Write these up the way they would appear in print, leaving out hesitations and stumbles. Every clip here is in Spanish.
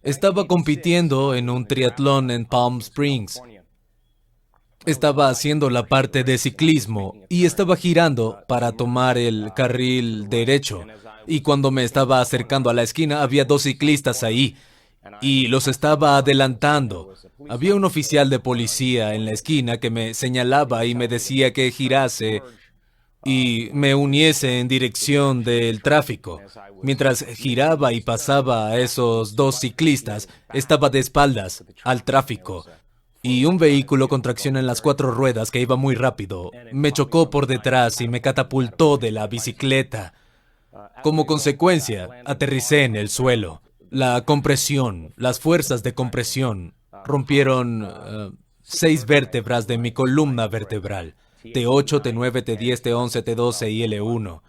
Estaba compitiendo en un triatlón en Palm Springs. Estaba haciendo la parte de ciclismo y estaba girando para tomar el carril derecho. Y cuando me estaba acercando a la esquina, había dos ciclistas ahí y los estaba adelantando. Había un oficial de policía en la esquina que me señalaba y me decía que girase y me uniese en dirección del tráfico. Mientras giraba y pasaba a esos dos ciclistas, estaba de espaldas al tráfico y un vehículo con tracción en las cuatro ruedas que iba muy rápido me chocó por detrás y me catapultó de la bicicleta. Como consecuencia, aterricé en el suelo. La compresión, las fuerzas de compresión rompieron 6 vértebras de mi columna vertebral. T8, T9, T10, T11, T12 y L1.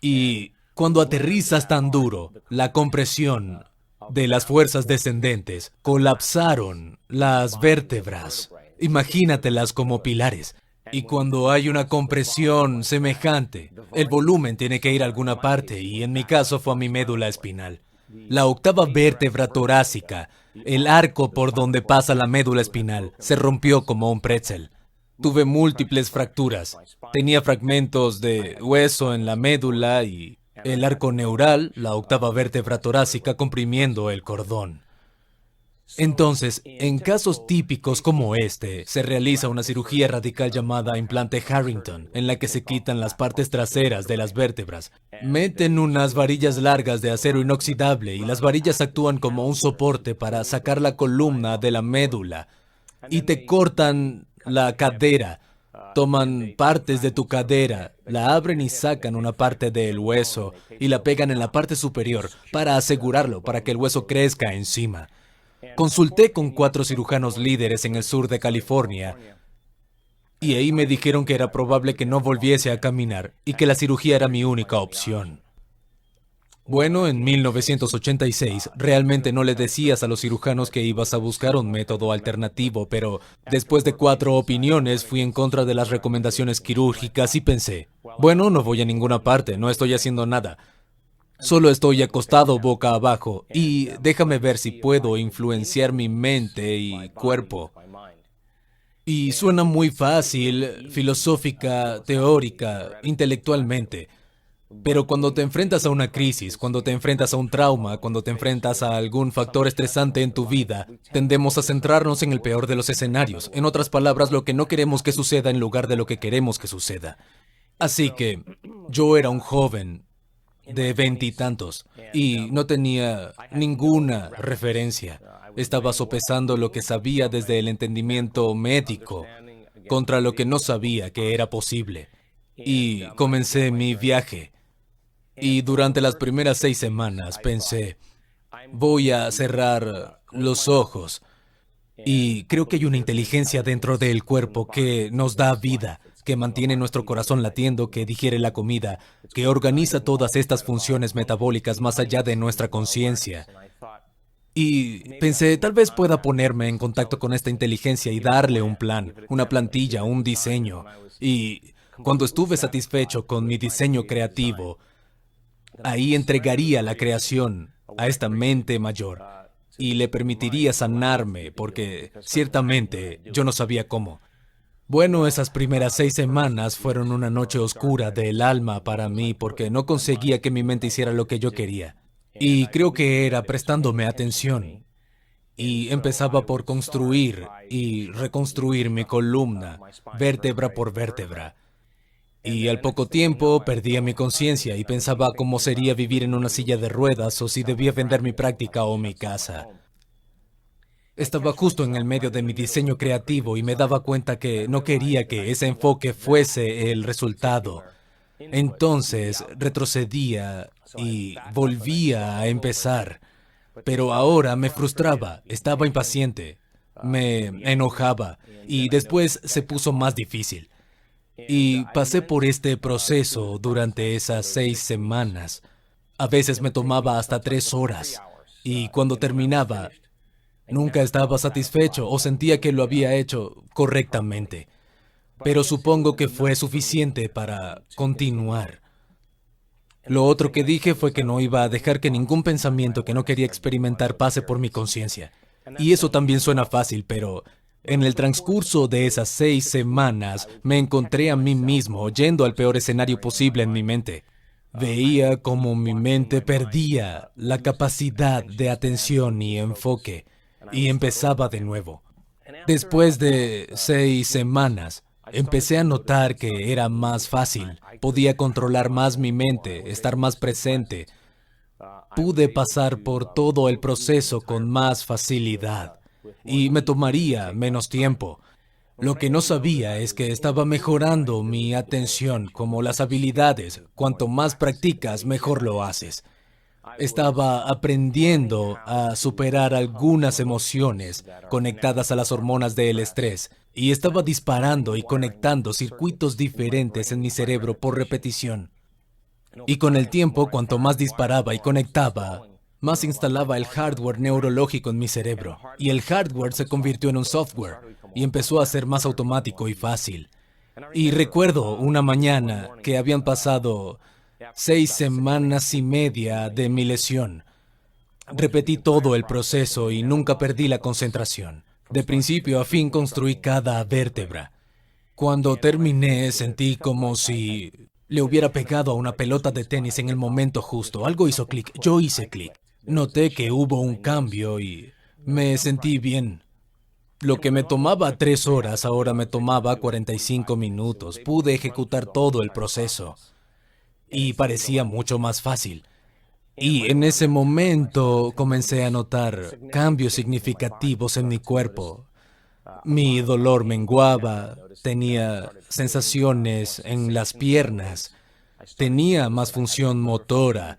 Y cuando aterrizas tan duro, la compresión de las fuerzas descendentes colapsaron las vértebras. Imagínatelas como pilares. Y cuando hay una compresión semejante, el volumen tiene que ir a alguna parte, y en mi caso fue a mi médula espinal. La octava vértebra torácica, el arco por donde pasa la médula espinal, se rompió como un pretzel. Tuve múltiples fracturas. Tenía fragmentos de hueso en la médula y el arco neural, la octava vértebra torácica, comprimiendo el cordón. Entonces, en casos típicos como este, se realiza una cirugía radical llamada implante Harrington, en la que se quitan las partes traseras de las vértebras. Meten unas varillas largas de acero inoxidable y las varillas actúan como un soporte para sacar la columna de la médula y te cortan la cadera. Toman partes de tu cadera, la abren y sacan una parte del hueso y la pegan en la parte superior para asegurarlo, para que el hueso crezca encima. Consulté con 4 cirujanos líderes en el sur de California y ahí me dijeron que era probable que no volviese a caminar y que la cirugía era mi única opción. Bueno, en 1986 realmente no le decías a los cirujanos que ibas a buscar un método alternativo, pero después de 4 opiniones fui en contra de las recomendaciones quirúrgicas y pensé, bueno, no voy a ninguna parte, no estoy haciendo nada. Solo estoy acostado boca abajo y déjame ver si puedo influenciar mi mente y cuerpo. Y suena muy fácil, filosófica, teórica, intelectualmente. Pero cuando te enfrentas a una crisis, cuando te enfrentas a un trauma, cuando te enfrentas a algún factor estresante en tu vida, tendemos a centrarnos en el peor de los escenarios. En otras palabras, lo que no queremos que suceda en lugar de lo que queremos que suceda. Así que yo era un joven de 20 y tantos y no tenía ninguna referencia. Estaba sopesando lo que sabía desde el entendimiento médico contra lo que no sabía que era posible. Y comencé mi viaje. Y durante las primeras 6 semanas pensé, voy a cerrar los ojos. Y creo que hay una inteligencia dentro del cuerpo que nos da vida, que mantiene nuestro corazón latiendo, que digiere la comida, que organiza todas estas funciones metabólicas más allá de nuestra conciencia. Y pensé, tal vez pueda ponerme en contacto con esta inteligencia y darle un plan, una plantilla, un diseño. Y cuando estuve satisfecho con mi diseño creativo, ahí entregaría la creación a esta mente mayor y le permitiría sanarme, porque ciertamente yo no sabía cómo. Bueno, esas primeras 6 semanas fueron una noche oscura del alma para mí porque no conseguía que mi mente hiciera lo que yo quería. Y creo que era prestándome atención. Y empezaba por construir y reconstruir mi columna, vértebra por vértebra. Y al poco tiempo perdía mi conciencia y pensaba cómo sería vivir en una silla de ruedas o si debía vender mi práctica o mi casa. Estaba justo en el medio de mi diseño creativo y me daba cuenta que no quería que ese enfoque fuese el resultado. Entonces retrocedía y volvía a empezar. Pero ahora me frustraba, estaba impaciente, me enojaba y después se puso más difícil. Y pasé por este proceso durante esas 6 semanas. A veces me tomaba hasta 3 horas y cuando terminaba, nunca estaba satisfecho o sentía que lo había hecho correctamente. Pero supongo que fue suficiente para continuar. Lo otro que dije fue que no iba a dejar que ningún pensamiento que no quería experimentar pase por mi conciencia. Y eso también suena fácil, pero en el transcurso de esas 6 semanas me encontré a mí mismo yendo al peor escenario posible en mi mente. Veía como mi mente perdía la capacidad de atención y enfoque y empezaba de nuevo. Después de 6 semanas, empecé a notar que era más fácil. Podía controlar más mi mente, estar más presente. Pude pasar por todo el proceso con más facilidad y me tomaría menos tiempo. Lo que no sabía es que estaba mejorando mi atención, como las habilidades. Cuanto más practicas, mejor lo haces. Estaba aprendiendo a superar algunas emociones conectadas a las hormonas del estrés y estaba disparando y conectando circuitos diferentes en mi cerebro por repetición. Y con el tiempo, cuanto más disparaba y conectaba, más instalaba el hardware neurológico en mi cerebro. Y el hardware se convirtió en un software y empezó a ser más automático y fácil. Y recuerdo una mañana que habían pasado 6 semanas y media de mi lesión. Repetí todo el proceso y nunca perdí la concentración. De principio a fin construí cada vértebra. Cuando terminé sentí como si le hubiera pegado a una pelota de tenis en el momento justo. Algo hizo clic, yo hice clic. Noté que hubo un cambio y me sentí bien. Lo que me tomaba 3 horas ahora me tomaba 45 minutos. Pude ejecutar todo el proceso y parecía mucho más fácil. Y en ese momento comencé a notar cambios significativos en mi cuerpo. Mi dolor menguaba, tenía sensaciones en las piernas, tenía más función motora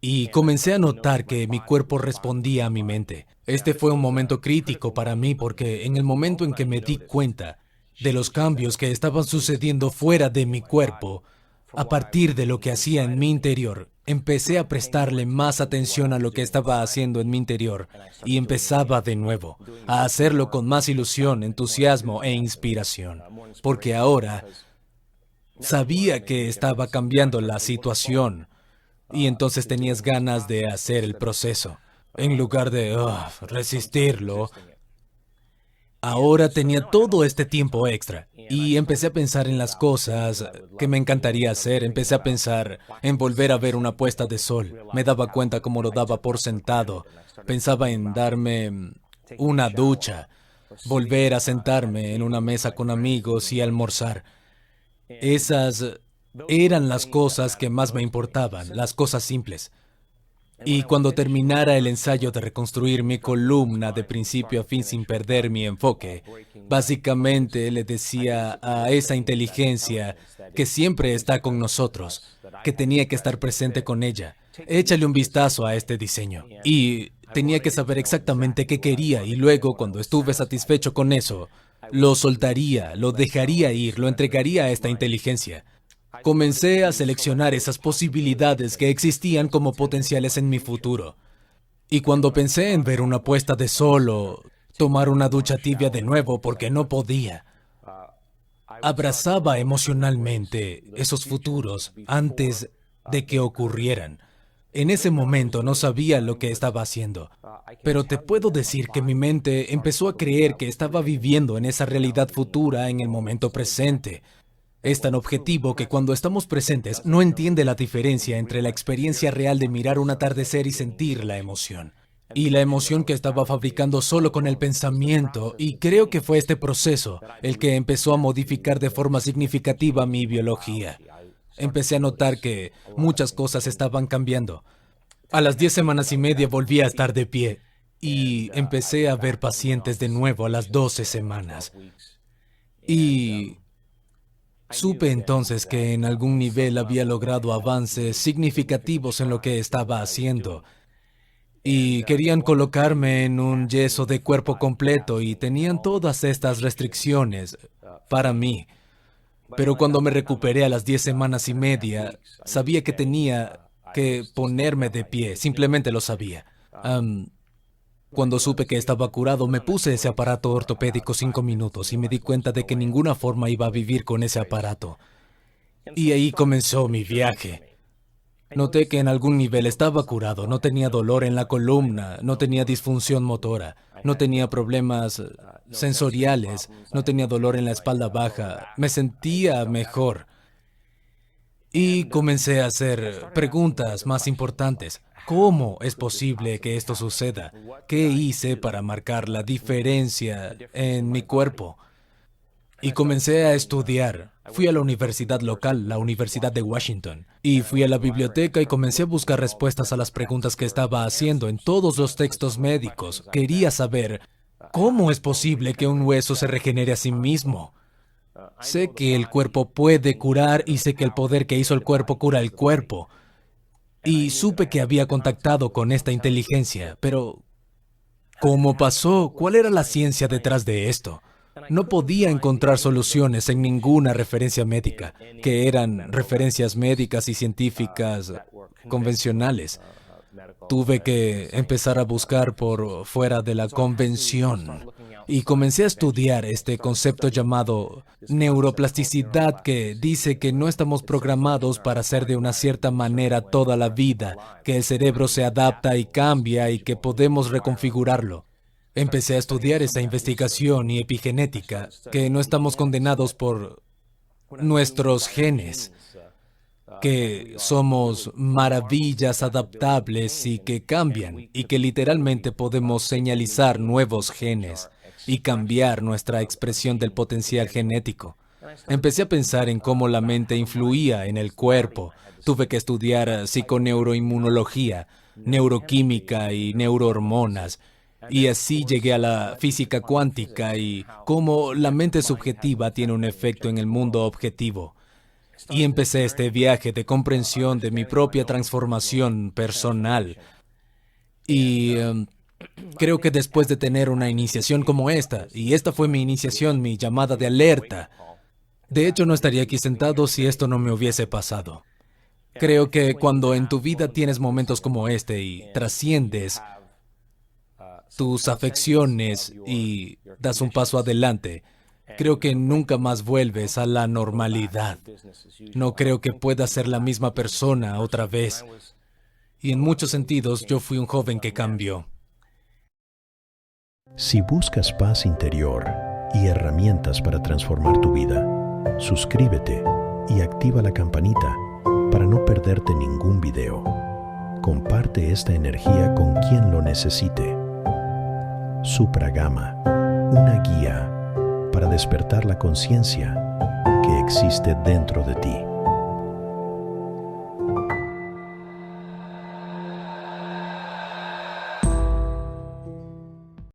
y comencé a notar que mi cuerpo respondía a mi mente. Este fue un momento crítico para mí porque en el momento en que me di cuenta de los cambios que estaban sucediendo fuera de mi cuerpo, a partir de lo que hacía en mi interior, empecé a prestarle más atención a lo que estaba haciendo en mi interior y empezaba de nuevo a hacerlo con más ilusión, entusiasmo e inspiración, porque ahora sabía que estaba cambiando la situación y entonces tenías ganas de hacer el proceso. En lugar de resistirlo, ahora tenía todo este tiempo extra y empecé a pensar en las cosas que me encantaría hacer. Empecé a pensar en volver a ver una puesta de sol. Me daba cuenta cómo lo daba por sentado. Pensaba en darme una ducha, volver a sentarme en una mesa con amigos y almorzar. Esas eran las cosas que más me importaban, las cosas simples. Y cuando terminara el ensayo de reconstruir mi columna de principio a fin sin perder mi enfoque, básicamente le decía a esa inteligencia que siempre está con nosotros, que tenía que estar presente con ella. Échale un vistazo a este diseño. Y tenía que saber exactamente qué quería y luego, cuando estuve satisfecho con eso, lo soltaría, lo dejaría ir, lo entregaría a esta inteligencia. Comencé a seleccionar esas posibilidades que existían como potenciales en mi futuro. Y cuando pensé en ver una puesta de sol o tomar una ducha tibia de nuevo porque no podía, abrazaba emocionalmente esos futuros antes de que ocurrieran. En ese momento no sabía lo que estaba haciendo, pero te puedo decir que mi mente empezó a creer que estaba viviendo en esa realidad futura en el momento presente. Es tan objetivo que cuando estamos presentes no entiende la diferencia entre la experiencia real de mirar un atardecer y sentir la emoción. Y la emoción que estaba fabricando solo con el pensamiento, y creo que fue este proceso el que empezó a modificar de forma significativa mi biología. Empecé a notar que muchas cosas estaban cambiando. A las 10 semanas y media volví a estar de pie y empecé a ver pacientes de nuevo a las 12 semanas. Y supe entonces que en algún nivel había logrado avances significativos en lo que estaba haciendo. Y querían colocarme en un yeso de cuerpo completo y tenían todas estas restricciones para mí. Pero cuando me recuperé a las 10 semanas y media, sabía que tenía que ponerme de pie, simplemente lo sabía. Cuando supe que estaba curado, me puse ese aparato ortopédico 5 minutos y me di cuenta de que ninguna forma iba a vivir con ese aparato. Y ahí comenzó mi viaje. Noté que en algún nivel estaba curado, no tenía dolor en la columna, no tenía disfunción motora, no tenía problemas sensoriales, no tenía dolor en la espalda baja, me sentía mejor. Y comencé a hacer preguntas más importantes. ¿Cómo es posible que esto suceda? ¿Qué hice para marcar la diferencia en mi cuerpo? Y comencé a estudiar. Fui a la universidad local, la Universidad de Washington, y fui a la biblioteca y comencé a buscar respuestas a las preguntas que estaba haciendo en todos los textos médicos. Quería saber, ¿cómo es posible que un hueso se regenere a sí mismo? Sé que el cuerpo puede curar y sé que el poder que hizo el cuerpo cura el cuerpo. Y supe que había contactado con esta inteligencia, pero ¿cómo pasó? ¿Cuál era la ciencia detrás de esto? No podía encontrar soluciones en ninguna referencia médica, que eran referencias médicas y científicas convencionales. Tuve que empezar a buscar por fuera de la convención y comencé a estudiar este concepto llamado neuroplasticidad, que dice que no estamos programados para ser de una cierta manera toda la vida, que el cerebro se adapta y cambia y que podemos reconfigurarlo. Empecé a estudiar esta investigación y epigenética, que no estamos condenados por nuestros genes, que somos maravillas adaptables y que cambian, y que literalmente podemos señalizar nuevos genes y cambiar nuestra expresión del potencial genético. Empecé a pensar en cómo la mente influía en el cuerpo. Tuve que estudiar psiconeuroinmunología, neuroquímica y neurohormonas. Y así llegué a la física cuántica y cómo la mente subjetiva tiene un efecto en el mundo objetivo. Y empecé este viaje de comprensión de mi propia transformación personal. Y creo que después de tener una iniciación como esta, y esta fue mi iniciación, mi llamada de alerta, de hecho no estaría aquí sentado si esto no me hubiese pasado. Creo que cuando en tu vida tienes momentos como este y trasciendes tus afecciones y das un paso adelante, creo que nunca más vuelves a la normalidad. No creo que puedas ser la misma persona otra vez. Y en muchos sentidos, yo fui un joven que cambió. Si buscas paz interior y herramientas para transformar tu vida, suscríbete y activa la campanita para no perderte ningún video. Comparte esta energía con quien lo necesite. Supragama, una guía para despertar la conciencia que existe dentro de ti.